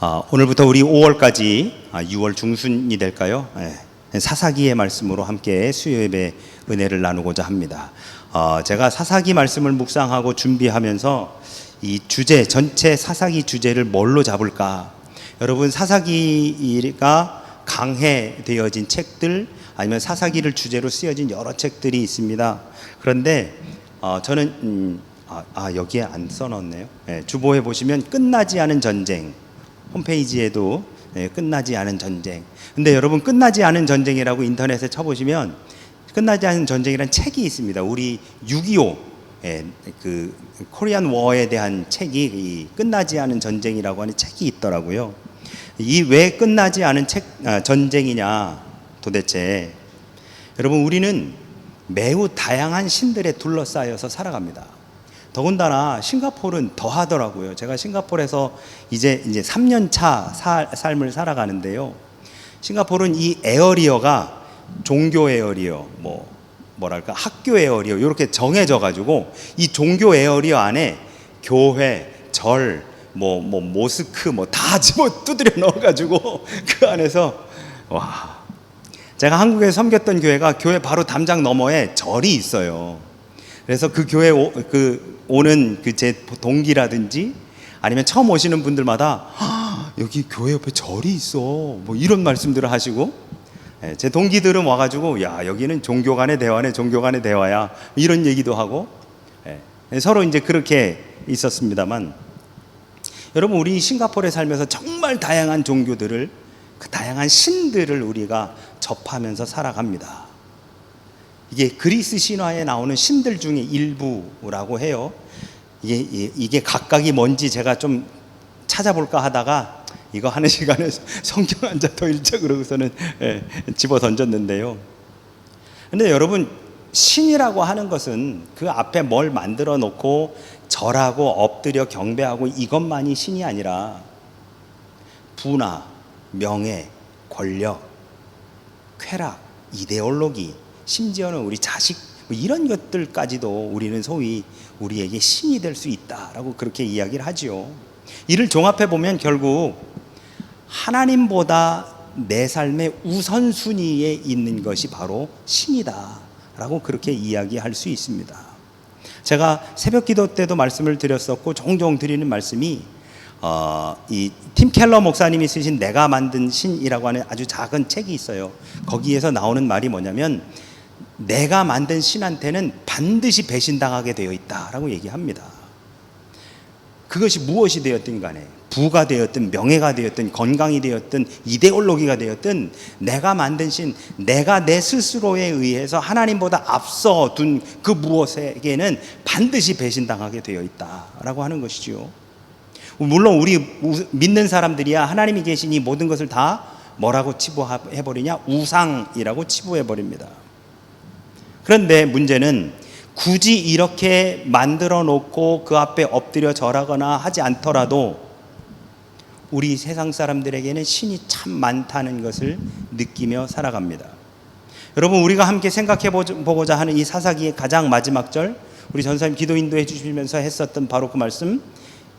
오늘부터 우리 5월까지 6월 중순이 될까요? 사사기의 말씀으로 함께 수요예배 은혜를 나누고자 합니다. 제가 사사기 말씀을 묵상하고 준비하면서 이 주제, 전체 사사기 주제를 뭘로 잡을까? 여러분, 사사기가 강해되어진 책들, 아니면 사사기를 주제로 쓰여진 여러 책들이 있습니다. 그런데 저는 여기에 안 써놨네요. 주보에 보시면 끝나지 않은 전쟁, 홈페이지에도 끝나지 않은 전쟁. 근데 여러분, 끝나지 않은 전쟁이라고 인터넷에 쳐보시면 끝나지 않은 전쟁이라는 책이 있습니다. 우리 6.25 그 코리안 워에 대한 책이 이 끝나지 않은 전쟁이라고 하는 책이 있더라고요. 이 왜 끝나지 않은 전쟁이냐, 도대체 여러분, 우리는 매우 다양한 신들에 둘러싸여서 살아갑니다. 더군다나 싱가포르는 더 하더라고요. 제가 싱가포르에서 이제 3년 차 삶을 살아가는데요. 싱가포르는 이 에어리어가 종교 에어리어, 뭐랄까 학교 에어리어 이렇게 정해져 가지고 이 종교 에어리어 안에 교회, 절, 모스크 다 집어 두드려 넣어 가지고 그 안에서 제가 한국에 섬겼던 교회가 교회 바로 담장 너머에 절이 있어요. 그래서 그 교회 오는 제 동기라든지 아니면 처음 오시는 분들마다 여기 교회 옆에 절이 있어, 이런 말씀들을 하시고, 제 동기들은 와가지고 야, 여기는 종교 간의 대화네, 종교 간의 대화야, 이런 얘기도 하고, 서로 이제 그렇게 있었습니다만, 여러분, 우리 싱가포르에 살면서 정말 다양한 종교들을, 그 다양한 신들을 우리가 접하면서 살아갑니다. 이게 그리스 신화에 나오는 신들 중에 일부라고 해요. 이게 각각이 뭔지 제가 좀 찾아볼까 하다가 이거 하는 시간에 성경 한 자 더 읽자 그러고서는 집어 던졌는데요. 근데 여러분, 신이라고 하는 것은 그 앞에 뭘 만들어 놓고 절하고 엎드려 경배하고 이것만이 신이 아니라 부나 명예, 권력, 쾌락, 이데올로기, 심지어는 우리 자식, 이런 것들까지도 우리는 소위 우리에게 신이 될 수 있다라고 그렇게 이야기를 하지요. 이를 종합해 보면 결국 하나님보다 내 삶의 우선순위에 있는 것이 바로 신이다라고 그렇게 이야기할 수 있습니다. 제가 새벽 기도 때도 말씀을 드렸었고 종종 드리는 말씀이 이 팀 켈러 목사님이 쓰신 내가 만든 신이라고 하는 아주 작은 책이 있어요. 거기에서 나오는 말이 뭐냐면, 내가 만든 신한테는 반드시 배신당하게 되어 있다라고 얘기합니다. 그것이 무엇이 되었든 간에, 부가 되었든 명예가 되었든 건강이 되었든 이데올로기가 되었든, 내가 만든 신, 내가 내 스스로에 의해서 하나님보다 앞서 둔 그 무엇에게는 반드시 배신당하게 되어 있다라고 하는 것이죠. 물론 우리 믿는 사람들이야 하나님이 계시니 모든 것을 다 뭐라고 치부해버리냐? 우상이라고 치부해버립니다. 그런데 문제는 굳이 이렇게 만들어 놓고 그 앞에 엎드려 절하거나 하지 않더라도 우리 세상 사람들에게는 신이 참 많다는 것을 느끼며 살아갑니다. 여러분, 우리가 함께 생각해 보고자 하는 이 사사기의 가장 마지막 절, 우리 전사님 기도 인도해 주시면서 했었던 바로 그 말씀,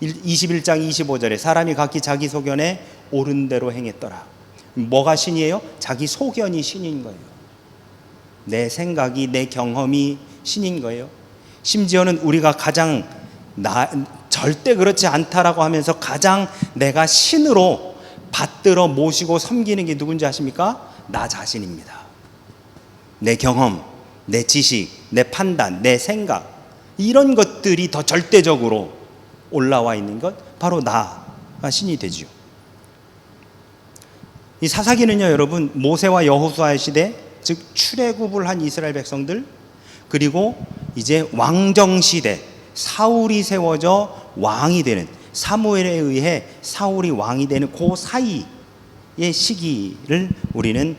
21장 25절에 사람이 각기 자기 소견에 옳은 대로 행했더라. 뭐가 신이에요? 자기 소견이 신인 거예요. 내 생각이, 내 경험이 신인 거예요. 심지어는 우리가 가장 절대 그렇지 않다라고 하면서 가장 내가 신으로 받들어 모시고 섬기는 게 누군지 아십니까? 나 자신입니다. 내 경험, 내 지식, 내 판단, 내 생각, 이런 것들이 더 절대적으로 올라와 있는 것, 바로 나가 신이 되죠. 이 사사기는요, 여러분, 모세와 여호수아의 시대, 즉 출애굽을 한 이스라엘 백성들, 그리고 이제 왕정 시대, 사울이 세워져 왕이 되는, 사무엘에 의해 사울이 왕이 되는 그 사이의 시기를 우리는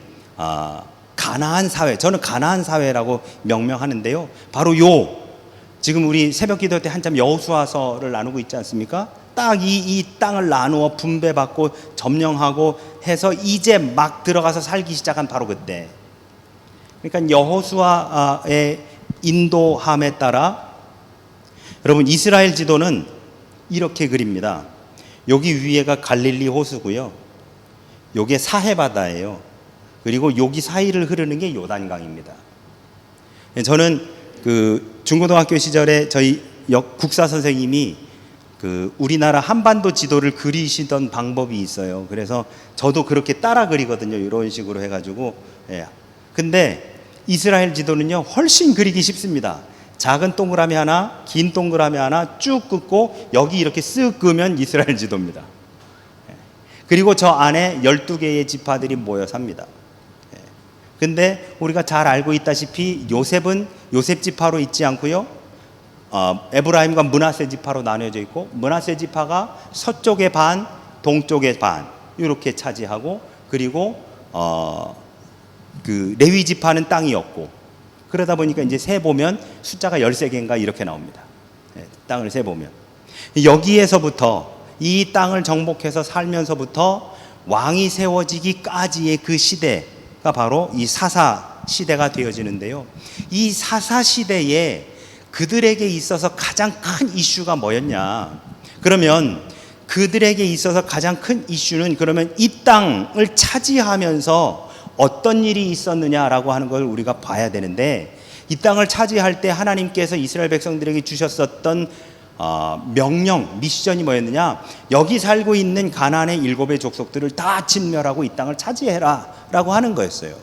가나안 사회, 저는 가나안 사회라고 명명하는데요, 바로 지금 우리 새벽 기도 때 한참 여호수아서를 나누고 있지 않습니까? 딱 이 땅을 나누어 분배받고 점령하고 해서 이제 막 들어가서 살기 시작한 바로 그때. 그러니까 여호수아의 인도함에 따라 여러분, 이스라엘 지도는 이렇게 그립니다. 여기 위에가 갈릴리 호수고요. 요게 사해 바다예요. 그리고 여기 사이를 흐르는 게 요단강입니다. 저는 그 중고등학교 시절에 저희 국사 선생님이 그 우리나라 한반도 지도를 그리시던 방법이 있어요. 그래서 저도 그렇게 따라 그리거든요. 이런 식으로 해가지고. 예. 근데 이스라엘 지도는요 훨씬 그리기 쉽습니다. 작은 동그라미 하나, 긴 동그라미 하나 쭉 긋고 여기 이렇게 쓱 그으면 이스라엘 지도입니다. 예. 그리고 저 안에 12개의 지파들이 모여 삽니다. 예. 근데 우리가 잘 알고 있다시피 요셉은 요셉 지파로 있지 않고요. 에브라임과 므낫세 지파로 나뉘어져 있고, 므낫세 지파가 서쪽의 반, 동쪽의 반 이렇게 차지하고, 그리고 그 레위 지파는 땅이 없고, 그러다 보니까 이제 세 보면 숫자가 13개인가 이렇게 나옵니다. 네, 땅을 세 보면 여기에서부터 이 땅을 정복해서 살면서부터 왕이 세워지기까지의 그 시대가 바로 이 사사 시대가 되어지는데요. 이 사사 시대에 그들에게 있어서 가장 큰 이슈가 뭐였냐? 그러면 그들에게 있어서 가장 큰 이슈는 그러면 이 땅을 차지하면서 어떤 일이 있었느냐라고 하는 걸 우리가 봐야 되는데, 이 땅을 차지할 때 하나님께서 이스라엘 백성들에게 주셨었던 명령, 미션이 뭐였느냐? 여기 살고 있는 가나안의 7의 족속들을 다 진멸하고 이 땅을 차지해라 라고 하는 거였어요.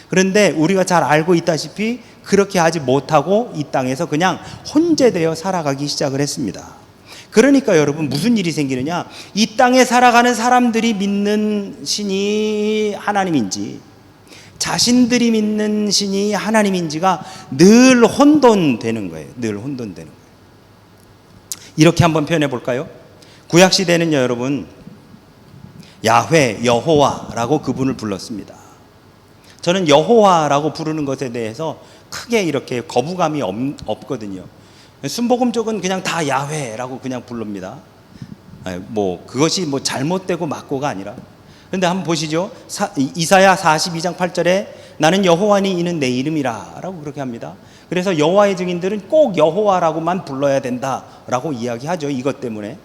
그런데 우리가 잘 알고 있다시피 그렇게 하지 못하고 이 땅에서 그냥 혼재되어 살아가기 시작을 했습니다. 그러니까 여러분 무슨 일이 생기느냐? 이 땅에 살아가는 사람들이 믿는 신이 하나님인지 자신들이 믿는 신이 하나님인지가 늘 혼돈되는 거예요. 늘 혼돈되는 거예요. 이렇게 한번 표현해 볼까요? 구약 시대는요, 여러분, 야훼, 여호와라고 그분을 불렀습니다. 저는 여호와라고 부르는 것에 대해서 크게 이렇게 거부감이 없거든요. 순복음 쪽은 그냥 다 야훼라고 그냥 부릅니다. 뭐 그것이 뭐 잘못되고 맞고가 아니라. 그런데 한번 보시죠. 이사야 42장 8절에 나는 여호와니 이는 내 이름이라 라고 그렇게 합니다. 그래서 여호와의 증인들은 꼭 여호와라고만 불러야 된다라고 이야기하죠. 이것 때문에.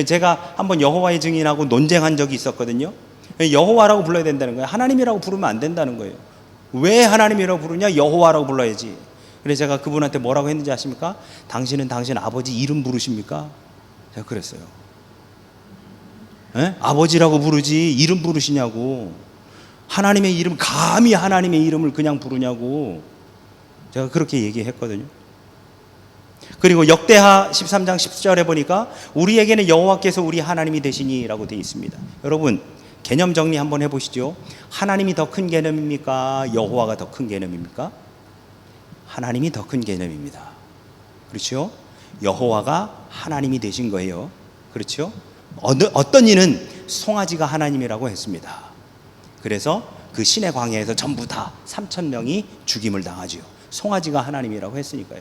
제가 한번 여호와의 증인하고 논쟁한 적이 있었거든요. 여호와라고 불러야 된다는 거예요. 하나님이라고 부르면 안 된다는 거예요. 왜 하나님이라고 부르냐? 여호와라고 불러야지. 그래서 제가 그분한테 뭐라고 했는지 아십니까? 당신은 당신 아버지 이름 부르십니까? 제가 그랬어요. 에? 아버지라고 부르지 이름 부르시냐고. 하나님의 이름, 감히 하나님의 이름을 그냥 부르냐고. 제가 그렇게 얘기했거든요. 그리고 역대하 13장 10절에 보니까 우리에게는 여호와께서 우리 하나님이 되시니라고 되어 있습니다. 여러분 개념 정리 한번 해보시죠. 하나님이 더 큰 개념입니까? 여호와가 더 큰 개념입니까? 하나님이 더 큰 개념입니다. 그렇죠? 여호와가 하나님이 되신 거예요. 그렇죠? 어떤 이는 송아지가 하나님이라고 했습니다. 그래서 그 신의 광야에서 전부 다 3,000명이 죽임을 당하죠. 송아지가 하나님이라고 했으니까요.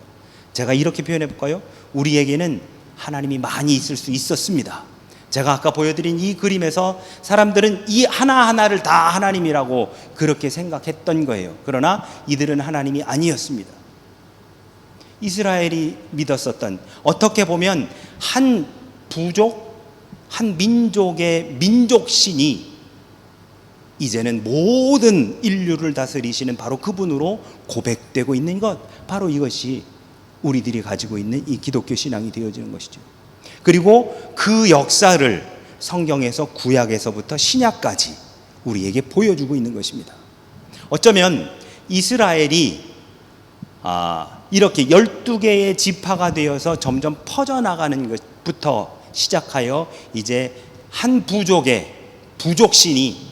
제가 이렇게 표현해 볼까요? 우리에게는 하나님이 많이 있을 수 있었습니다. 제가 아까 보여드린 이 그림에서 사람들은 이 하나하나를 다 하나님이라고 그렇게 생각했던 거예요. 그러나 이들은 하나님이 아니었습니다. 이스라엘이 믿었었던, 어떻게 보면 한 부족, 한 민족의 민족신이 이제는 모든 인류를 다스리시는 바로 그분으로 고백되고 있는 것, 바로 이것이 우리들이 가지고 있는 이 기독교 신앙이 되어지는 것이죠. 그리고 그 역사를 성경에서 구약에서부터 신약까지 우리에게 보여주고 있는 것입니다. 어쩌면 이스라엘이 이렇게 12개의 지파가 되어서 점점 퍼져나가는 것부터 시작하여 이제 한 부족의 부족신이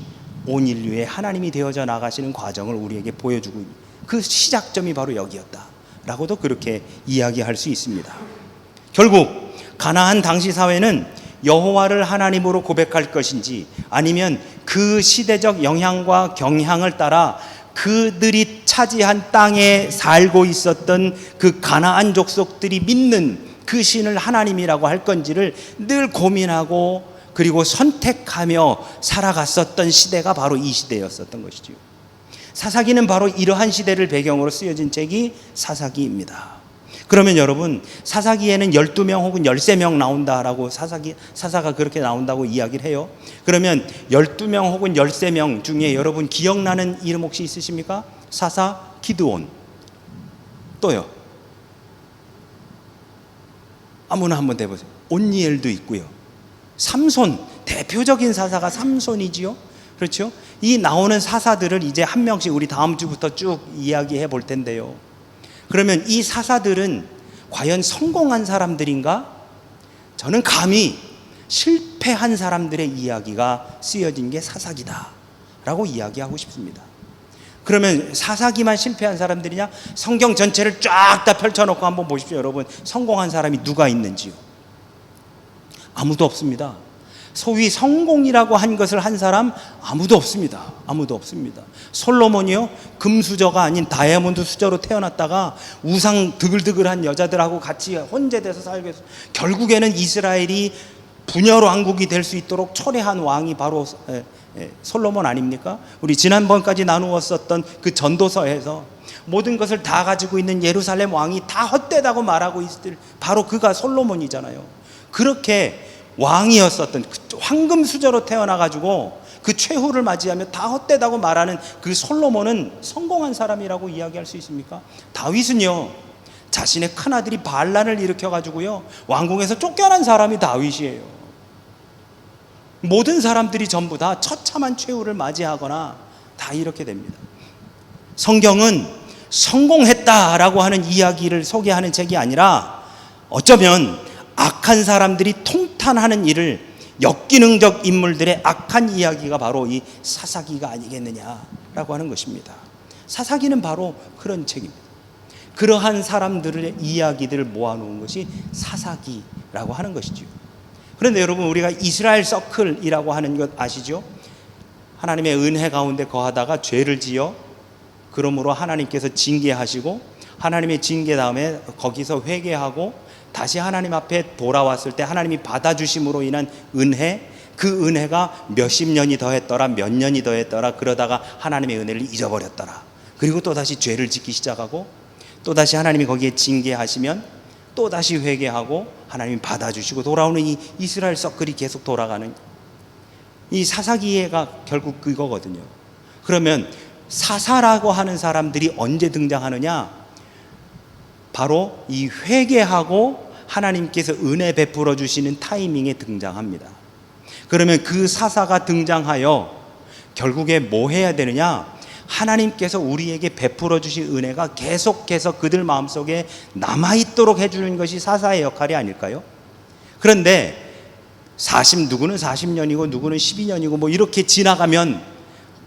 온 인류의 하나님이 되어져 나가시는 과정을 우리에게 보여주고 있는 그 시작점이 바로 여기였다라고도 그렇게 이야기할 수 있습니다. 결국 가나안 당시 사회는 여호와를 하나님으로 고백할 것인지 아니면 그 시대적 영향과 경향을 따라 그들이 차지한 땅에 살고 있었던 그 가나안 족속들이 믿는 그 신을 하나님이라고 할 건지를 늘 고민하고 그리고 선택하며 살아갔었던 시대가 바로 이 시대였었던 것이죠. 사사기는 바로 이러한 시대를 배경으로 쓰여진 책이 사사기입니다. 그러면 여러분, 사사기에는 12명 혹은 13명 나온다라고 사사가 그렇게 나온다고 이야기를 해요. 그러면 12명 혹은 13명 중에 여러분 기억나는 이름 혹시 있으십니까? 사사 기드온. 또요. 아무나 한번 대보세요. 온니엘도 있고요. 삼손, 대표적인 사사가 삼손이지요. 그렇죠? 이 나오는 사사들을 이제 한 명씩 우리 다음 주부터 쭉 이야기해 볼 텐데요. 그러면 이 사사들은 과연 성공한 사람들인가? 저는 감히 실패한 사람들의 이야기가 쓰여진 게 사사기다 라고 이야기하고 싶습니다. 그러면 사사기만 실패한 사람들이냐? 성경 전체를 쫙 다 펼쳐놓고 한번 보십시오. 여러분, 성공한 사람이 누가 있는지요? 아무도 없습니다. 소위 성공이라고 한 것을 한 사람 아무도 없습니다. 아무도 없습니다. 솔로몬이요, 금수저가 아닌 다이아몬드 수저로 태어났다가 우상 드글드글한 여자들하고 같이 혼재돼서 살게 해서 결국에는 이스라엘이 분열 왕국이 될 수 있도록 초래한 왕이 바로 솔로몬 아닙니까? 우리 지난번까지 나누었었던 그 전도서에서 모든 것을 다 가지고 있는 예루살렘 왕이 다 헛되다고 말하고 있을 바로 그가 솔로몬이잖아요. 그렇게 왕이었었던 황금 수저로 태어나가지고 그 최후를 맞이하며 다 헛되다고 말하는 그 솔로몬은 성공한 사람이라고 이야기할 수 있습니까? 다윗은요, 자신의 큰아들이 반란을 일으켜가지고요 왕궁에서 쫓겨난 사람이 다윗이에요. 모든 사람들이 전부 다 처참한 최후를 맞이하거나 다 이렇게 됩니다. 성경은 성공했다라고 하는 이야기를 소개하는 책이 아니라 어쩌면 악한 사람들이 통탄하는 일을 역기능적 인물들의 악한 이야기가 바로 이 사사기가 아니겠느냐라고 하는 것입니다. 사사기는 바로 그런 책입니다. 그러한 사람들의 이야기들을 모아놓은 것이 사사기라고 하는 것이죠. 그런데 여러분, 우리가 이스라엘 서클이라고 하는 것 아시죠? 하나님의 은혜 가운데 거하다가 죄를 지어 그러므로 하나님께서 징계하시고 하나님의 징계 다음에 거기서 회개하고 다시 하나님 앞에 돌아왔을 때 하나님이 받아주심으로 인한 은혜, 그 은혜가 몇십 년이 더했더라, 몇 년이 더했더라, 그러다가 하나님의 은혜를 잊어버렸더라. 그리고 또다시 죄를 짓기 시작하고 또다시 하나님이 거기에 징계하시면 또다시 회개하고 하나님이 받아주시고 돌아오는 이 이스라엘 서클이 계속 돌아가는 이 사사기가 결국 그거거든요. 그러면 사사라고 하는 사람들이 언제 등장하느냐? 바로 이 회개하고 하나님께서 은혜 베풀어 주시는 타이밍에 등장합니다. 그러면 그 사사가 등장하여 결국에 뭐 해야 되느냐? 하나님께서 우리에게 베풀어 주신 은혜가 계속해서 그들 마음속에 남아있도록 해주는 것이 사사의 역할이 아닐까요? 그런데 누구는 40년이고 누구는 12년이고 뭐 이렇게 지나가면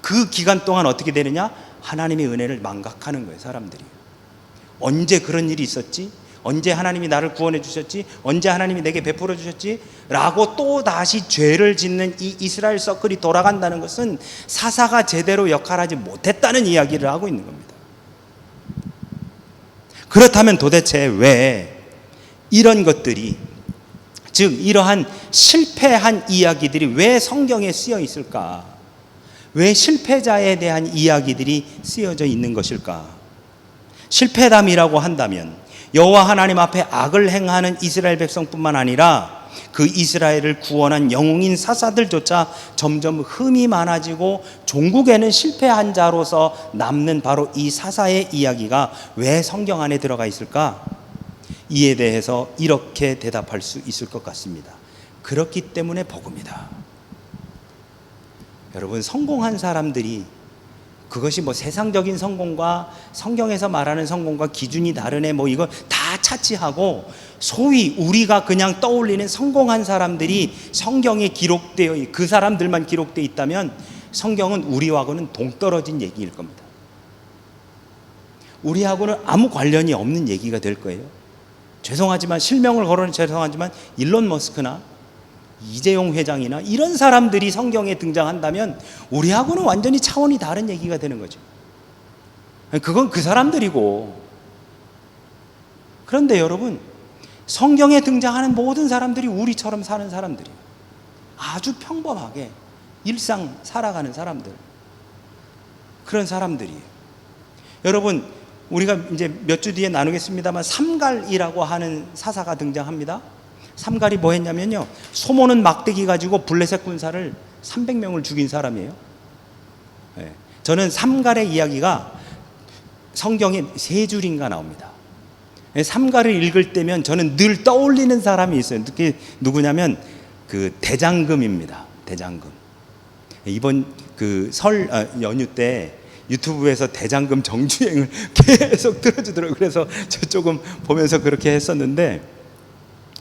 그 기간 동안 어떻게 되느냐? 하나님의 은혜를 망각하는 거예요, 사람들이. 언제 그런 일이 있었지? 언제 하나님이 나를 구원해 주셨지? 언제 하나님이 내게 베풀어 주셨지? 라고 또 다시 죄를 짓는 이 이스라엘 서클이 돌아간다는 것은 사사가 제대로 역할하지 못했다는 이야기를 하고 있는 겁니다. 그렇다면 도대체 왜 이런 것들이, 즉 이러한 실패한 이야기들이 왜 성경에 쓰여 있을까? 왜 실패자에 대한 이야기들이 쓰여져 있는 것일까? 실패담이라고 한다면 여호와 하나님 앞에 악을 행하는 이스라엘 백성뿐만 아니라 그 이스라엘을 구원한 영웅인 사사들조차 점점 흠이 많아지고 종국에는 실패한 자로서 남는 바로 이 사사의 이야기가 왜 성경 안에 들어가 있을까? 이에 대해서 이렇게 대답할 수 있을 것 같습니다. 그렇기 때문에 복음이다. 여러분, 성공한 사람들이 그것이 뭐 세상적인 성공과 성경에서 말하는 성공과 기준이 다르네 뭐 이거 다 차치하고 소위 우리가 그냥 떠올리는 성공한 사람들이 성경에 기록되어 그 사람들만 기록되어 있다면 성경은 우리하고는 동떨어진 얘기일 겁니다. 우리하고는 아무 관련이 없는 얘기가 될 거예요. 죄송하지만 실명을 거론해 죄송하지만 일론 머스크나 이재용 회장이나 이런 사람들이 성경에 등장한다면 우리하고는 완전히 차원이 다른 얘기가 되는 거죠. 그건 그 사람들이고. 그런데 여러분, 성경에 등장하는 모든 사람들이 우리처럼 사는 사람들이에요. 아주 평범하게 일상 살아가는 사람들. 그런 사람들이에요. 여러분, 우리가 이제 몇 주 뒤에 나누겠습니다만 삼갈이라고 하는 사사가 등장합니다. 삼갈이 뭐 했냐면요, 소모는 막대기 가지고 블레셋 군사를 300명을 죽인 사람이에요. 네. 저는 삼갈의 이야기가 성경에 3줄인가 나옵니다. 삼갈을 읽을 때면 저는 늘 떠올리는 사람이 있어요. 그게 누구냐면 그 대장금입니다. 대장금. 이번 그 설 연휴 때 유튜브에서 대장금 정주행을 계속 들어주더라고요. 그래서 저 조금 보면서 그렇게 했었는데,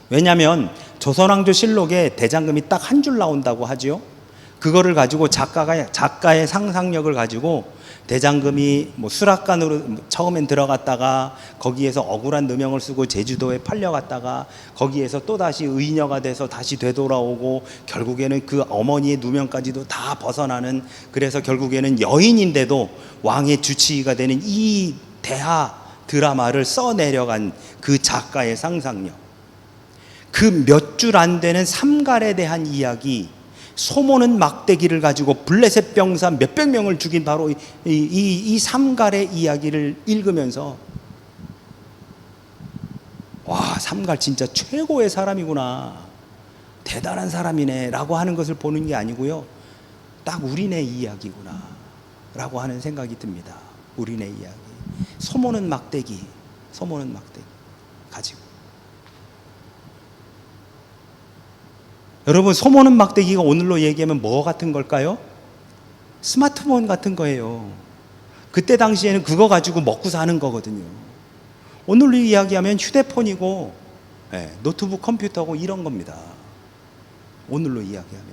왜냐하면 조선왕조 실록에 대장금이 딱 한 줄 나온다고 하죠. 그거를 가지고 작가의 상상력을 가지고 대장금이 뭐 수락관으로 처음엔 들어갔다가 거기에서 억울한 누명을 쓰고 제주도에 팔려갔다가 거기에서 또다시 의녀가 돼서 다시 되돌아오고 결국에는 그 어머니의 누명까지도 다 벗어나는, 그래서 결국에는 여인인데도 왕의 주치의가 되는 이 대하 드라마를 써내려간 그 작가의 상상력, 그 몇 줄 안 되는 삼갈에 대한 이야기, 소모는 막대기를 가지고 블레셋 병사 몇백 명을 죽인 바로 이 삼갈의 이야기를 읽으면서, 와, 삼갈 진짜 최고의 사람이구나, 대단한 사람이네 라고 하는 것을 보는 게 아니고요, 딱 우리네 이야기구나 라고 하는 생각이 듭니다. 우리네 이야기. 소모는 막대기 가지고. 여러분, 소모는 막대기가 오늘로 얘기하면 뭐 같은 걸까요? 스마트폰 같은 거예요. 그때 당시에는 그거 가지고 먹고 사는 거거든요. 오늘로 이야기하면 휴대폰이고 노트북 컴퓨터고 이런 겁니다. 오늘로 이야기하면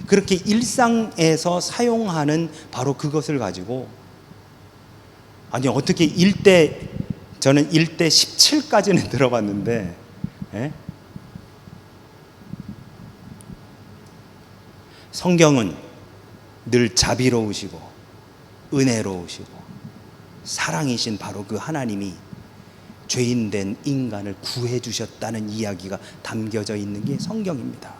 그렇게 일상에서 사용하는 바로 그것을 가지고, 아니 어떻게 저는 1대 17까지는 들어봤는데, 성경은 늘 자비로우시고 은혜로우시고 사랑이신 바로 그 하나님이 죄인된 인간을 구해 주셨다는 이야기가 담겨져 있는 게 성경입니다.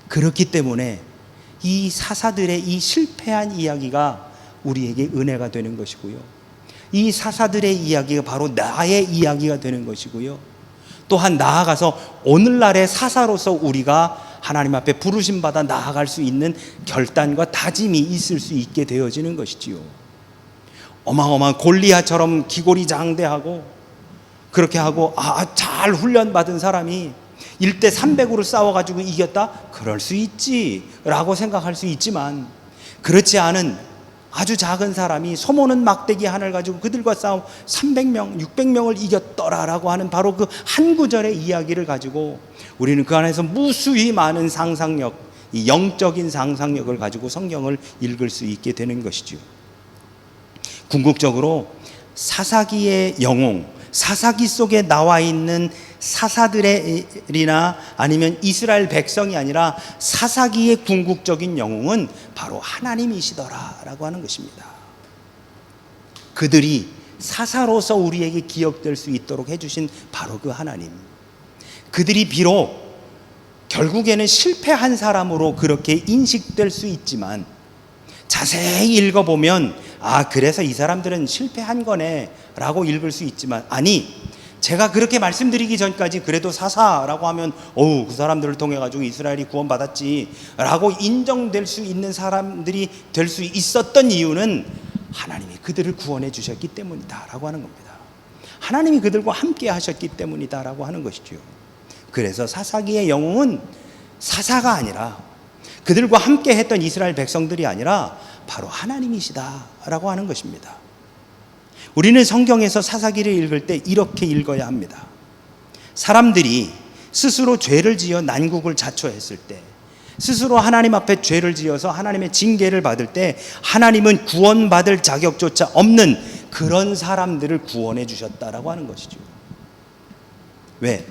그렇기 때문에 이 사사들의 이 실패한 이야기가 우리에게 은혜가 되는 것이고요, 이 사사들의 이야기가 바로 나의 이야기가 되는 것이고요, 또한 나아가서 오늘날의 사사로서 우리가 하나님 앞에 부르심 받아 나아갈 수 있는 결단과 다짐이 있을 수 있게 되어지는 것이지요. 어마어마한 골리앗처럼 기골이 장대하고 그렇게 하고 잘 훈련받은 사람이 1대 300으로 싸워가지고 이겼다? 그럴 수 있지 라고 생각할 수 있지만, 그렇지 않은 아주 작은 사람이 소모는 막대기 하나를 가지고 그들과 싸움 300명, 600명을 이겼더라라고 하는 바로 그 한 구절의 이야기를 가지고 우리는 그 안에서 무수히 많은 상상력, 이 영적인 상상력을 가지고 성경을 읽을 수 있게 되는 것이죠. 궁극적으로 사사기의 영웅, 사사기 속에 나와 있는 사사들이나 아니면 이스라엘 백성이 아니라 사사기의 궁극적인 영웅은 바로 하나님이시더라라고 하는 것입니다. 그들이 사사로서 우리에게 기억될 수 있도록 해주신 바로 그 하나님, 그들이 비록 결국에는 실패한 사람으로 그렇게 인식될 수 있지만 자세히 읽어보면 그래서 이 사람들은 실패한 거네 라고 읽을 수 있지만, 아니, 제가 그렇게 말씀드리기 전까지 그래도 사사라고 하면 그 사람들을 통해 가지고 이스라엘이 구원받았지 라고 인정될 수 있는 사람들이 될 수 있었던 이유는 하나님이 그들을 구원해 주셨기 때문이다 라고 하는 겁니다. 하나님이 그들과 함께 하셨기 때문이다 라고 하는 것이죠. 그래서 사사기의 영웅은 사사가 아니라, 그들과 함께 했던 이스라엘 백성들이 아니라 바로 하나님이시다 라고 하는 것입니다. 우리는 성경에서 사사기를 읽을 때 이렇게 읽어야 합니다. 사람들이 스스로 죄를 지어 난국을 자초했을 때, 스스로 하나님 앞에 죄를 지어서 하나님의 징계를 받을 때 하나님은 구원받을 자격조차 없는 그런 사람들을 구원해 주셨다라고 하는 것이죠. 왜?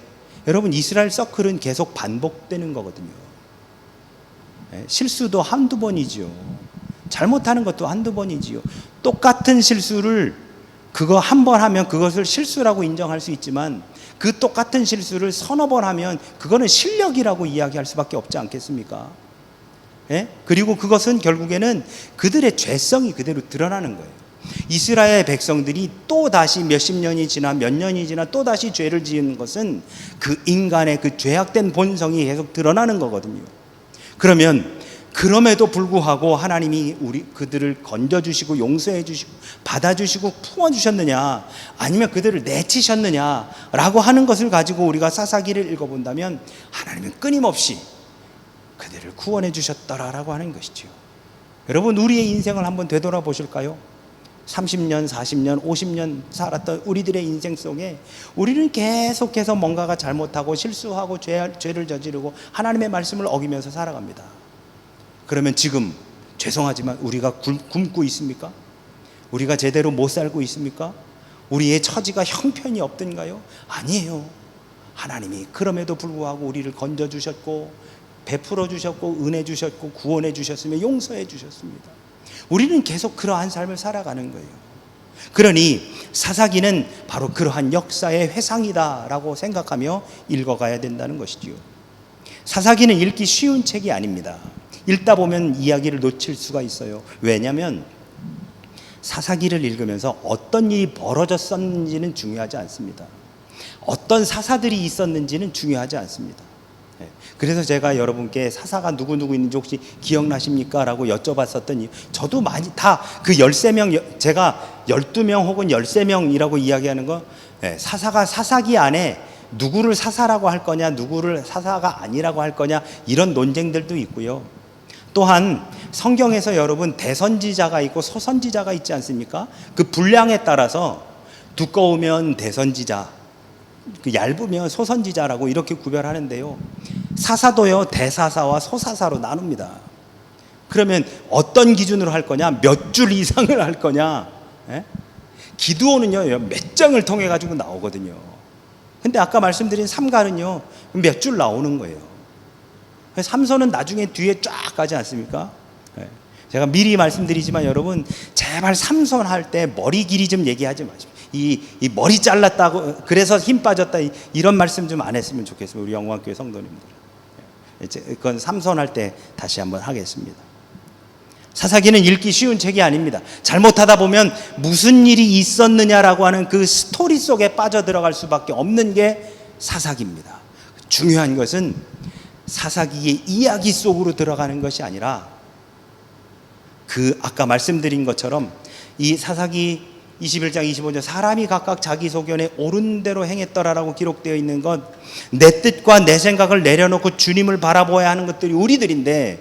여러분, 이스라엘 서클은 계속 반복되는 거거든요. 실수도 한두 번이지요. 잘못하는 것도 한두 번이지요. 똑같은 실수를 그거 한 번 하면 그것을 실수라고 인정할 수 있지만, 그 똑같은 실수를 서너 번 하면 그거는 실력이라고 이야기할 수밖에 없지 않겠습니까? 그리고 그것은 결국에는 그들의 죄성이 그대로 드러나는 거예요. 이스라엘 백성들이 또 다시 몇십 년이 지나 몇 년이 지나 또 다시 죄를 지은 것은 그 인간의 그 죄악된 본성이 계속 드러나는 거거든요. 그러면 그럼에도 불구하고 하나님이 그들을 건져주시고 용서해주시고 받아주시고 품어주셨느냐, 아니면 그들을 내치셨느냐라고 하는 것을 가지고 우리가 사사기를 읽어본다면 하나님은 끊임없이 그들을 구원해 주셨더라라고 하는 것이죠. 여러분, 우리의 인생을 한번 되돌아보실까요? 30년, 40년, 50년 살았던 우리들의 인생 속에 우리는 계속해서 뭔가가 잘못하고 실수하고 죄를 저지르고 하나님의 말씀을 어기면서 살아갑니다. 그러면 지금 죄송하지만 우리가 굶고 있습니까? 우리가 제대로 못 살고 있습니까? 우리의 처지가 형편이 없던가요? 아니에요. 하나님이 그럼에도 불구하고 우리를 건져주셨고 베풀어 주셨고 은혜 주셨고 구원해 주셨으며 용서해 주셨습니다. 우리는 계속 그러한 삶을 살아가는 거예요. 그러니 사사기는 바로 그러한 역사의 회상이다라고 생각하며 읽어가야 된다는 것이지요. 사사기는 읽기 쉬운 책이 아닙니다. 읽다 보면 이야기를 놓칠 수가 있어요. 왜냐하면 사사기를 읽으면서 어떤 일이 벌어졌었는지는 중요하지 않습니다. 어떤 사사들이 있었는지는 중요하지 않습니다. 그래서 제가 여러분께 사사가 누구누구 있는지 혹시 기억나십니까? 라고 여쭤봤었더니 저도 많이 다 그 13명, 제가 12명 혹은 13명이라고 이야기하는 거, 사사가 사사기 안에 누구를 사사라고 할 거냐, 누구를 사사가 아니라고 할 거냐, 이런 논쟁들도 있고요. 또한 성경에서 여러분 대선지자가 있고 소선지자가 있지 않습니까? 그 분량에 따라서 두꺼우면 대선지자, 얇으면 소선지자라고 이렇게 구별하는데요. 사사도요, 대사사와 소사사로 나눕니다. 그러면 어떤 기준으로 할 거냐, 몇 줄 이상을 할 거냐. 기드온은요 몇 장을 통해 가지고 나오거든요. 근데 아까 말씀드린 삼갈은요 몇 줄 나오는 거예요. 삼손은 나중에 뒤에 쫙 가지 않습니까? 제가 미리 말씀드리지만 여러분, 제발 삼손 할 때 머리 길이 좀 얘기하지 마십시오. 이 머리 잘랐다고 그래서 힘 빠졌다, 이런 말씀 좀 안 했으면 좋겠습니다. 우리 영광교회 성도님들. 그건 삼손 할 때 다시 한번 하겠습니다. 사사기는 읽기 쉬운 책이 아닙니다. 잘못하다 보면 무슨 일이 있었느냐라고 하는 그 스토리 속에 빠져들어갈 수밖에 없는 게 사사기입니다. 중요한 것은 사사기의 이야기 속으로 들어가는 것이 아니라 그 아까 말씀드린 것처럼 이 사사기 21장 25절 사람이 각각 자기 소견에 옳은 대로 행했더라라고 기록되어 있는 것, 내 뜻과 내 생각을 내려놓고 주님을 바라보아야 하는 것들이 우리들인데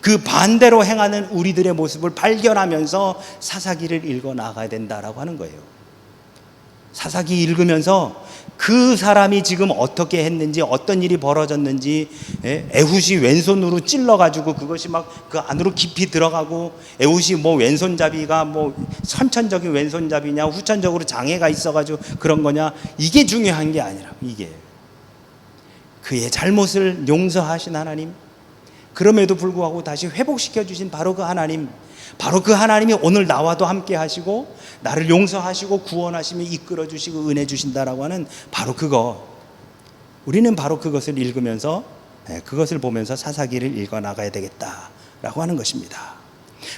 그 반대로 행하는 우리들의 모습을 발견하면서 사사기를 읽어 나가야 된다라고 하는 거예요. 사사기 읽으면서 그 사람이 지금 어떻게 했는지, 어떤 일이 벌어졌는지, 에훗이 왼손으로 찔러가지고 그것이 막 그 안으로 깊이 들어가고, 에훗이 뭐 왼손잡이가 뭐 선천적인 왼손잡이냐, 후천적으로 장애가 있어가지고 그런 거냐, 이게 중요한 게 아니라, 이게 그의 잘못을 용서하신 하나님, 그럼에도 불구하고 다시 회복시켜 주신 바로 그 하나님, 바로 그 하나님이 오늘 나와도 함께 하시고 나를 용서하시고 구원하시며 이끌어 주시고 은혜 주신다라고 하는 바로 그거, 우리는 바로 그것을 읽으면서 그것을 보면서 사사기를 읽어 나가야 되겠다라고 하는 것입니다.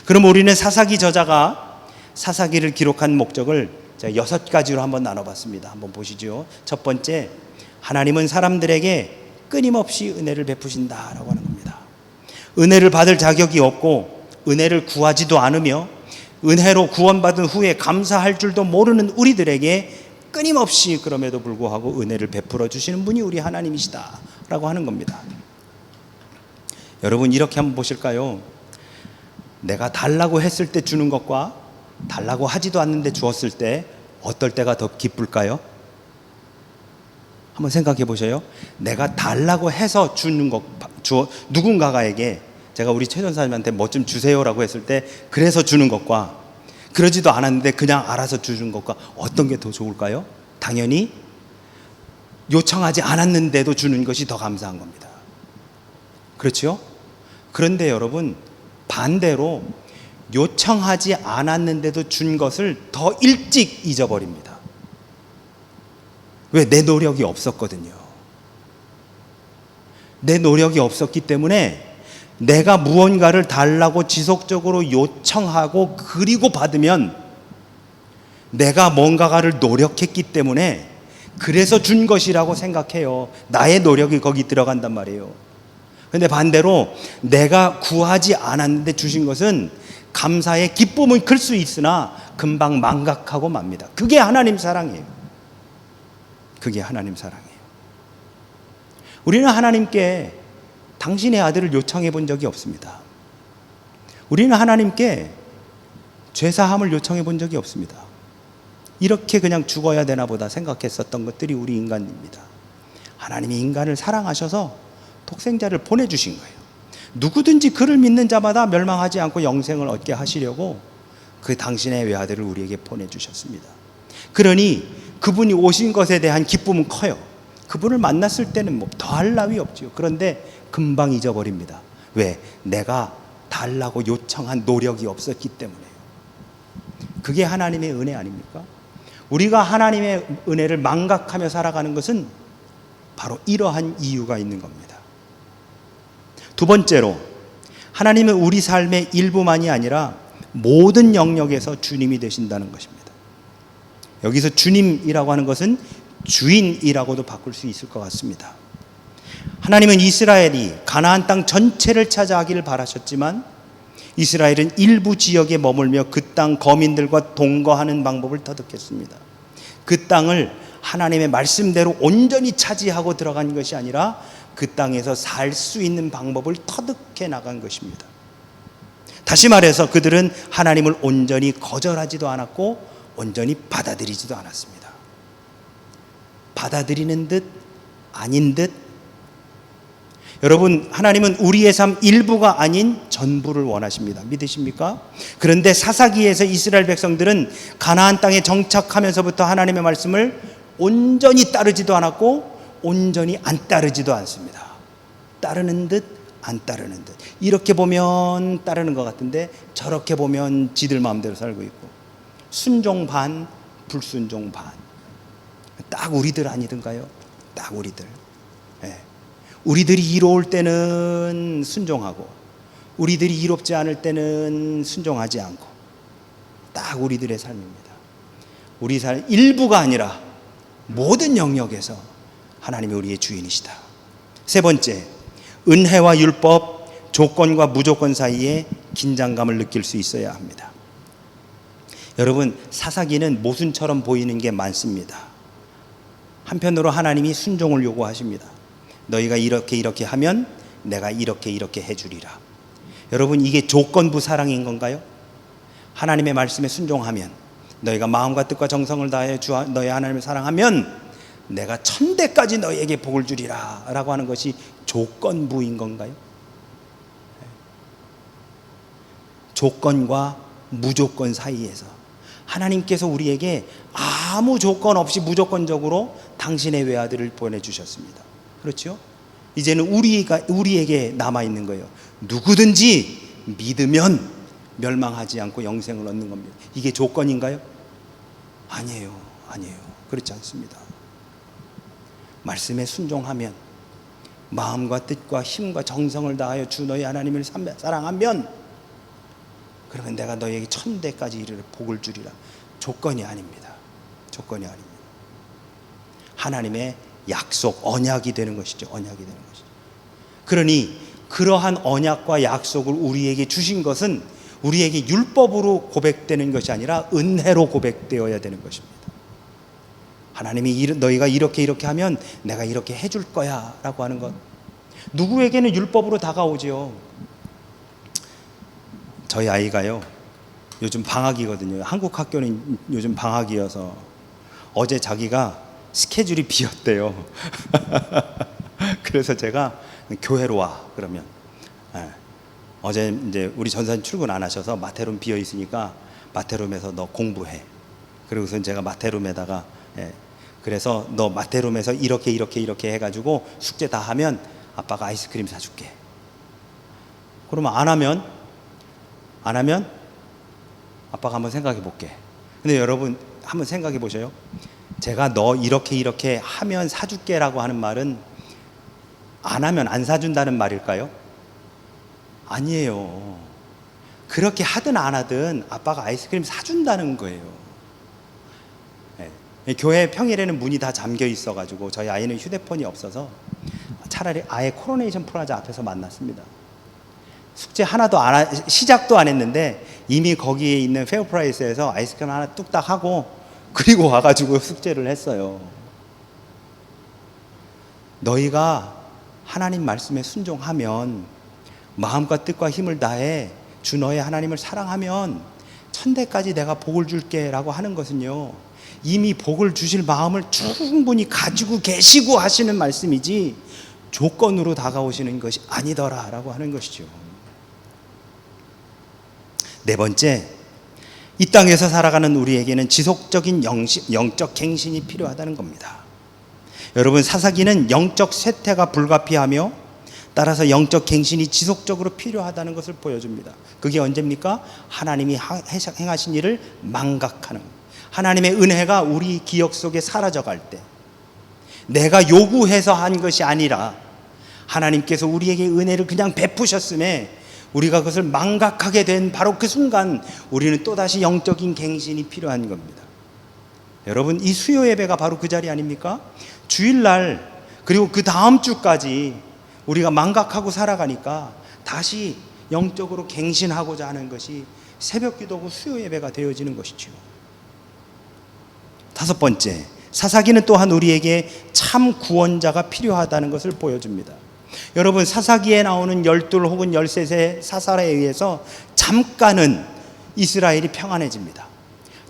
그럼 우리는 사사기 저자가 사사기를 기록한 목적을 제가 6가지로 한번 나눠봤습니다. 한번 보시죠. 첫 번째, 하나님은 사람들에게 끊임없이 은혜를 베푸신다라고 하는 겁니다. 은혜를 받을 자격이 없고 은혜를 구하지도 않으며 은혜로 구원받은 후에 감사할 줄도 모르는 우리들에게 끊임없이 그럼에도 불구하고 은혜를 베풀어 주시는 분이 우리 하나님이시다라고 하는 겁니다. 여러분, 이렇게 한번 보실까요? 내가 달라고 했을 때 주는 것과 달라고 하지도 않는데 주었을 때 어떨 때가 더 기쁠까요? 한번 생각해 보셔요. 내가 달라고 해서 주는 것, 누군가에게 제가 우리 최 전사님한테 뭐 좀 주세요라고 했을 때 그래서 주는 것과 그러지도 않았는데 그냥 알아서 주는 것과 어떤 게 더 좋을까요? 당연히 요청하지 않았는데도 주는 것이 더 감사한 겁니다. 그렇죠? 그런데 여러분, 반대로 요청하지 않았는데도 준 것을 더 일찍 잊어버립니다. 왜? 내 노력이 없었거든요. 내 노력이 없었기 때문에 내가 무언가를 달라고 지속적으로 요청하고 그리고 받으면 내가 뭔가를 노력했기 때문에 그래서 준 것이라고 생각해요. 나의 노력이 거기 들어간단 말이에요. 근데 반대로 내가 구하지 않았는데 주신 것은 감사의 기쁨은 클 수 있으나 금방 망각하고 맙니다. 그게 하나님 사랑이에요. 그게 하나님 사랑이에요. 우리는 하나님께 당신의 아들을 요청해 본 적이 없습니다. 우리는 하나님께 죄사함을 요청해 본 적이 없습니다. 이렇게 그냥 죽어야 되나 보다 생각했었던 것들이 우리 인간입니다. 하나님이 인간을 사랑하셔서 독생자를 보내주신 거예요. 누구든지 그를 믿는 자마다 멸망하지 않고 영생을 얻게 하시려고 그 당신의 외아들을 우리에게 보내주셨습니다. 그러니 그분이 오신 것에 대한 기쁨은 커요. 그분을 만났을 때는 뭐 더할 나위 없지요. 그런데 금방 잊어버립니다. 왜? 내가 달라고 요청한 노력이 없었기 때문에요. 그게 하나님의 은혜 아닙니까? 우리가 하나님의 은혜를 망각하며 살아가는 것은 바로 이러한 이유가 있는 겁니다. 두 번째로, 하나님은 우리 삶의 일부만이 아니라 모든 영역에서 주님이 되신다는 것입니다. 여기서 주님이라고 하는 것은 주인이라고도 바꿀 수 있을 것 같습니다. 하나님은 이스라엘이 가나안 땅 전체를 차지하기를 바라셨지만 이스라엘은 일부 지역에 머물며 그 땅 거민들과 동거하는 방법을 터득했습니다. 그 땅을 하나님의 말씀대로 온전히 차지하고 들어간 것이 아니라 그 땅에서 살 수 있는 방법을 터득해 나간 것입니다. 다시 말해서 그들은 하나님을 온전히 거절하지도 않았고 온전히 받아들이지도 않았습니다. 받아들이는 듯 아닌 듯. 여러분, 하나님은 우리의 삶 일부가 아닌 전부를 원하십니다. 믿으십니까? 그런데 사사기에서 이스라엘 백성들은 가나안 땅에 정착하면서부터 하나님의 말씀을 온전히 따르지도 않았고 온전히 안 따르지도 않습니다. 따르는 듯 안 따르는 듯. 이렇게 보면 따르는 것 같은데 저렇게 보면 지들 마음대로 살고 있고, 순종 반 불순종 반. 딱 우리들 아니던가요? 딱 우리들. 네. 우리들이 이로울 때는 순종하고 우리들이 이롭지 않을 때는 순종하지 않고, 딱 우리들의 삶입니다. 우리 삶 일부가 아니라 모든 영역에서 하나님이 우리의 주인이시다. 세 번째, 은혜와 율법, 조건과 무조건 사이에 긴장감을 느낄 수 있어야 합니다. 여러분, 사사기는 모순처럼 보이는 게 많습니다. 한편으로 하나님이 순종을 요구하십니다. 너희가 이렇게 하면 내가 이렇게 해주리라. 여러분, 이게 조건부 사랑인 건가요? 하나님의 말씀에 순종하면, 너희가 마음과 뜻과 정성을 다해 너희 하나님을 사랑하면 내가 천대까지 너희에게 복을 주리라 라고 하는 것이 조건부인 건가요? 조건과 무조건 사이에서 하나님께서 우리에게 아무 조건 없이 무조건적으로 당신의 외아들을 보내주셨습니다. 그렇죠? 이제는 우리에게 남아있는 거예요. 누구든지 믿으면 멸망하지 않고 영생을 얻는 겁니다. 이게 조건인가요? 아니에요. 그렇지 않습니다. 말씀에 순종하면, 마음과 뜻과 힘과 정성을 다하여 주 너희 하나님을 사랑하면, 그러면 내가 너희에게 천대까지 이르러 복을 주리라. 조건이 아닙니다. 하나님의 약속, 언약이 되는 것이죠. 그러니 그러한 언약과 약속을 우리에게 주신 것은 우리에게 율법으로 고백되는 것이 아니라 은혜로 고백되어야 되는 것입니다. 하나님이 너희가 이렇게 하면 내가 이렇게 해줄 거야 라고 하는 것. 누구에게는 율법으로 다가오지요. 저희 아이가요, 요즘 방학이거든요. 한국 학교는 요즘 방학이어서 어제 자기가 스케줄이 비었대요. 그래서 제가 교회로 와 그러면, 어제 이제 우리 전사님 출근 안 하셔서 마태룸 비어 있으니까 마태룸에서 너 공부해. 그리고서 제가 마태룸에다가, 그래서 너 마태룸에서 이렇게 해가지고 숙제 다 하면 아빠가 아이스크림 사줄게. 그러면 안 하면 아빠가 한번 생각해 볼게. 근데 여러분 한번 생각해 보셔요. 제가 너 이렇게 하면 사줄게 라고 하는 말은 안 하면 안 사준다는 말일까요? 아니에요. 그렇게 하든 안 하든 아빠가 아이스크림 사준다는 거예요. 교회 평일에는 문이 다 잠겨 있어가지고 저희 아이는 휴대폰이 없어서 차라리 아예 코로네이션 프라자 앞에서 만났습니다. 숙제 하나도 시작도 안 했는데 이미 거기에 있는 페어프라이스에서 아이스크림 하나 뚝딱 하고 그리고 와가지고 숙제를 했어요. 너희가 하나님 말씀에 순종하면, 마음과 뜻과 힘을 다해 주 너의 하나님을 사랑하면 천대까지 내가 복을 줄게 라고 하는 것은요, 이미 복을 주실 마음을 충분히 가지고 계시고 하시는 말씀이지 조건으로 다가오시는 것이 아니더라 라고 하는 것이죠. 네 번째, 이 땅에서 살아가는 우리에게는 지속적인 영적 갱신이 필요하다는 겁니다. 여러분, 사사기는 영적 쇠퇴가 불가피하며 따라서 영적 갱신이 지속적으로 필요하다는 것을 보여줍니다. 그게 언제입니까? 하나님이 행하신 일을 망각하는, 하나님의 은혜가 우리 기억 속에 사라져갈 때, 내가 요구해서 한 것이 아니라 하나님께서 우리에게 은혜를 그냥 베푸셨음에 우리가 그것을 망각하게 된 바로 그 순간 우리는 또다시 영적인 갱신이 필요한 겁니다. 여러분, 이 수요 예배가 바로 그 자리 아닙니까? 주일날 그리고 그 다음 주까지 우리가 망각하고 살아가니까 다시 영적으로 갱신하고자 하는 것이 새벽 기도고 수요 예배가 되어지는 것이죠. 다섯 번째, 사사기는 또한 우리에게 참 구원자가 필요하다는 것을 보여줍니다. 여러분, 사사기에 나오는 12 혹은 13세 사살에 의해서 잠깐은 이스라엘이 평안해집니다.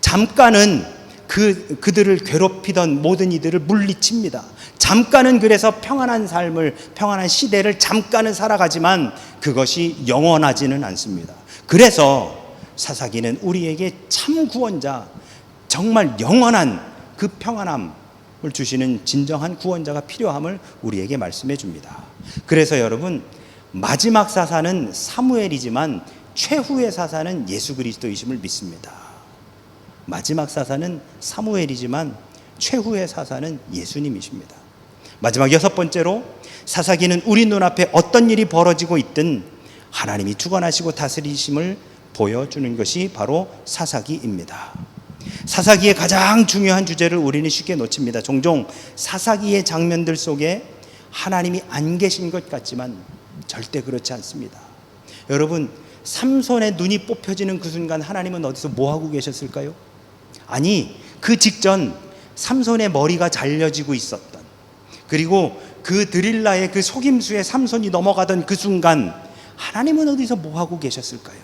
잠깐은 그들을 괴롭히던 모든 이들을 물리칩니다. 잠깐은 그래서 평안한 삶을, 평안한 시대를 잠깐은 살아가지만 그것이 영원하지는 않습니다. 그래서 사사기는 우리에게 참 구원자, 정말 영원한 그 평안함을 주시는 진정한 구원자가 필요함을 우리에게 말씀해 줍니다. 그래서 여러분, 마지막 사사는 사무엘이지만 최후의 사사는 예수 그리스도이심을 믿습니다. 마지막 사사는 사무엘이지만 최후의 사사는 예수님이십니다. 마지막 여섯 번째로, 사사기는 우리 눈앞에 어떤 일이 벌어지고 있든 하나님이 주관하시고 다스리심을 보여주는 것이 바로 사사기입니다. 사사기의 가장 중요한 주제를 우리는 쉽게 놓칩니다. 종종 사사기의 장면들 속에 하나님이 안 계신 것 같지만 절대 그렇지 않습니다. 여러분, 삼손의 눈이 뽑혀지는 그 순간 하나님은 어디서 뭐 하고 계셨을까요? 아니, 그 직전 삼손의 머리가 잘려지고 있었던, 그리고 그 드릴라의 그 속임수에 삼손이 넘어가던 그 순간 하나님은 어디서 뭐 하고 계셨을까요?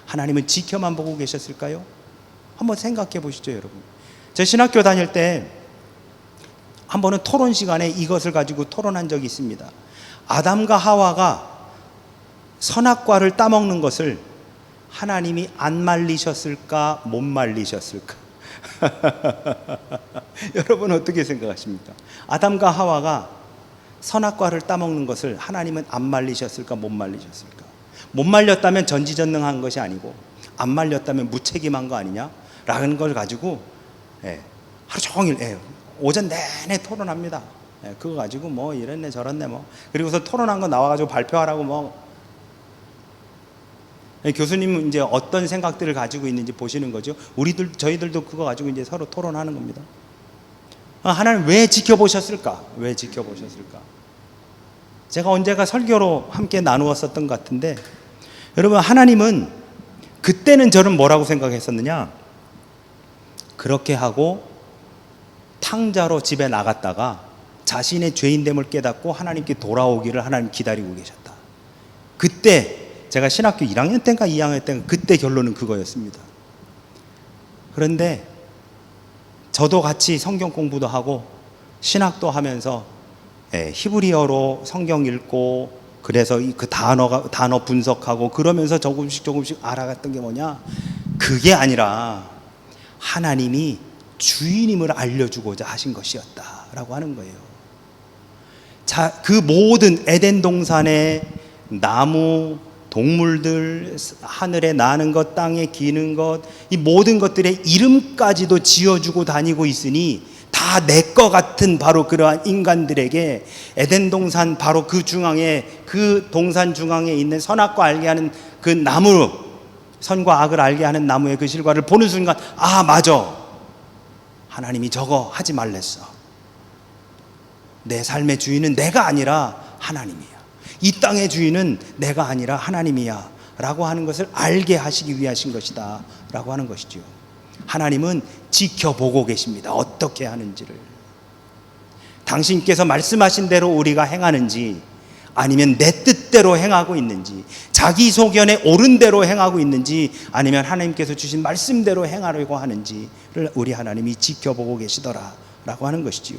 하나님은 지켜만 보고 계셨을까요? 한번 생각해 보시죠, 여러분. 제 신학교 다닐 때 한 번은 토론 시간에 이것을 가지고 토론한 적이 있습니다. 아담과 하와가 선악과를 따먹는 것을 하나님이 안 말리셨을까, 못 말리셨을까? 여러분, 어떻게 생각하십니까? 아담과 하와가 선악과를 따먹는 것을 하나님은 안 말리셨을까, 못 말리셨을까? 못 말렸다면 전지전능한 것이 아니고 안 말렸다면 무책임한 거 아니냐? 라는 걸 가지고 하루 종일 오전 내내 토론합니다. 그거 가지고 뭐 이랬네 저랬네 뭐, 그리고서 토론한 거 나와가지고 발표하라고 뭐. 교수님은 이제 어떤 생각들을 가지고 있는지 보시는 거죠. 저희들도 그거 가지고 이제 서로 토론하는 겁니다. 하나님 왜 지켜보셨을까? 왜 지켜보셨을까? 제가 언제가 설교로 함께 나누었었던 것 같은데, 여러분, 하나님은 그때는 저는 뭐라고 생각했었느냐? 그렇게 하고 탕자로 집에 나갔다가 자신의 죄인됨을 깨닫고 하나님께 돌아오기를 하나님 기다리고 계셨다. 그때 제가 신학교 1학년 때인가 2학년 때인가 그때 결론은 그거였습니다. 그런데 저도 같이 성경 공부도 하고 신학도 하면서 히브리어로 성경 읽고, 그래서 그 단어 분석하고 그러면서 조금씩 알아갔던 게 뭐냐? 그게 아니라 하나님이 주인임을 알려주고자 하신 것이었다라고 하는 거예요. 자, 그 모든 에덴 동산의 나무, 동물들, 하늘에 나는 것, 땅에 기는 것, 이 모든 것들의 이름까지도 지어주고 다니고 있으니 다 내 것 같은 바로 그러한 인간들에게 에덴 동산 바로 그 중앙에, 그 동산 중앙에 있는 선악과 알게 하는 그 나무, 선과 악을 알게 하는 나무의 그 실과를 보는 순간, 아, 맞아, 하나님이 저거 하지 말랬어. 내 삶의 주인은 내가 아니라 하나님이야. 이 땅의 주인은 내가 아니라 하나님이야 라고 하는 것을 알게 하시기 위하신 것이다 라고 하는 것이죠. 하나님은 지켜보고 계십니다. 어떻게 하는지를. 당신께서 말씀하신 대로 우리가 행하는지, 아니면 내 뜻대로 행하고 있는지, 자기 소견에 옳은 대로 행하고 있는지, 아니면 하나님께서 주신 말씀대로 행하려고 하는지를 우리 하나님이 지켜보고 계시더라 라고 하는 것이지요.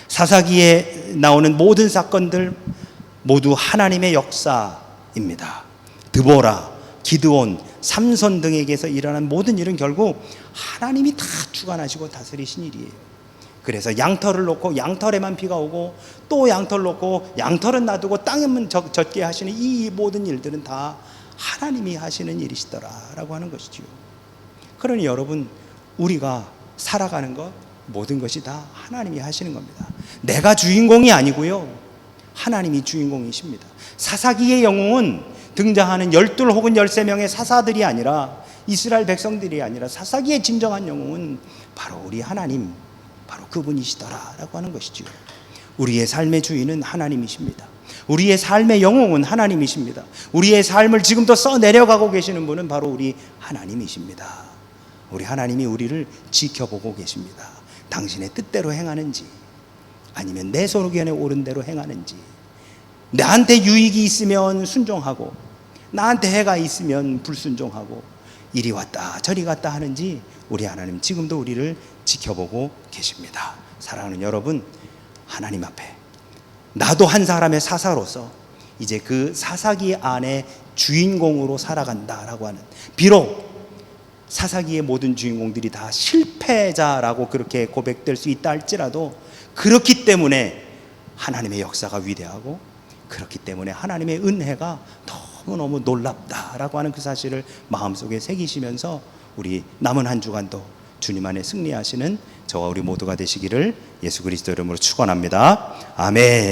사사기에 나오는 모든 사건들 모두 하나님의 역사입니다. 드보라, 기드온, 삼손 등에게서 일어난 모든 일은 결국 하나님이 다 주관하시고 다스리신 일이에요. 그래서 양털을 놓고 양털에만 비가 오고, 또 양털 놓고 양털은 놔두고 땅에만 젖게 하시는 이 모든 일들은 다 하나님이 하시는 일이시더라 라고 하는 것이죠. 그러니 여러분, 우리가 살아가는 것 모든 것이 다 하나님이 하시는 겁니다. 내가 주인공이 아니고요, 하나님이 주인공이십니다. 사사기의 영웅은 등장하는 12 혹은 13명의 사사들이 아니라, 이스라엘 백성들이 아니라, 사사기의 진정한 영웅은 바로 우리 하나님, 바로 그분이시더라 라고 하는 것이죠. 우리의 삶의 주인은 하나님이십니다. 우리의 삶의 영웅은 하나님이십니다. 우리의 삶을 지금도 써내려가고 계시는 분은 바로 우리 하나님이십니다. 우리 하나님이 우리를 지켜보고 계십니다. 당신의 뜻대로 행하는지, 아니면 내 소견에 옳은 대로 행하는지, 나한테 유익이 있으면 순종하고 나한테 해가 있으면 불순종하고 이리 왔다 저리 갔다 하는지, 우리 하나님 지금도 우리를 지켜보고 계십니다. 사랑하는 여러분, 하나님 앞에 나도 한 사람의 사사로서 이제 그 사사기 안에 주인공으로 살아간다라고 하는, 비록 사사기의 모든 주인공들이 다 실패자라고 그렇게 고백될 수 있다 할지라도, 그렇기 때문에 하나님의 역사가 위대하고, 그렇기 때문에 하나님의 은혜가 너무너무 놀랍다라고 하는 그 사실을 마음속에 새기시면서 우리 남은 한 주간도 주님 안에 승리하시는 저와 우리 모두가 되시기를 예수 그리스도 이름으로 축원합니다. 아멘.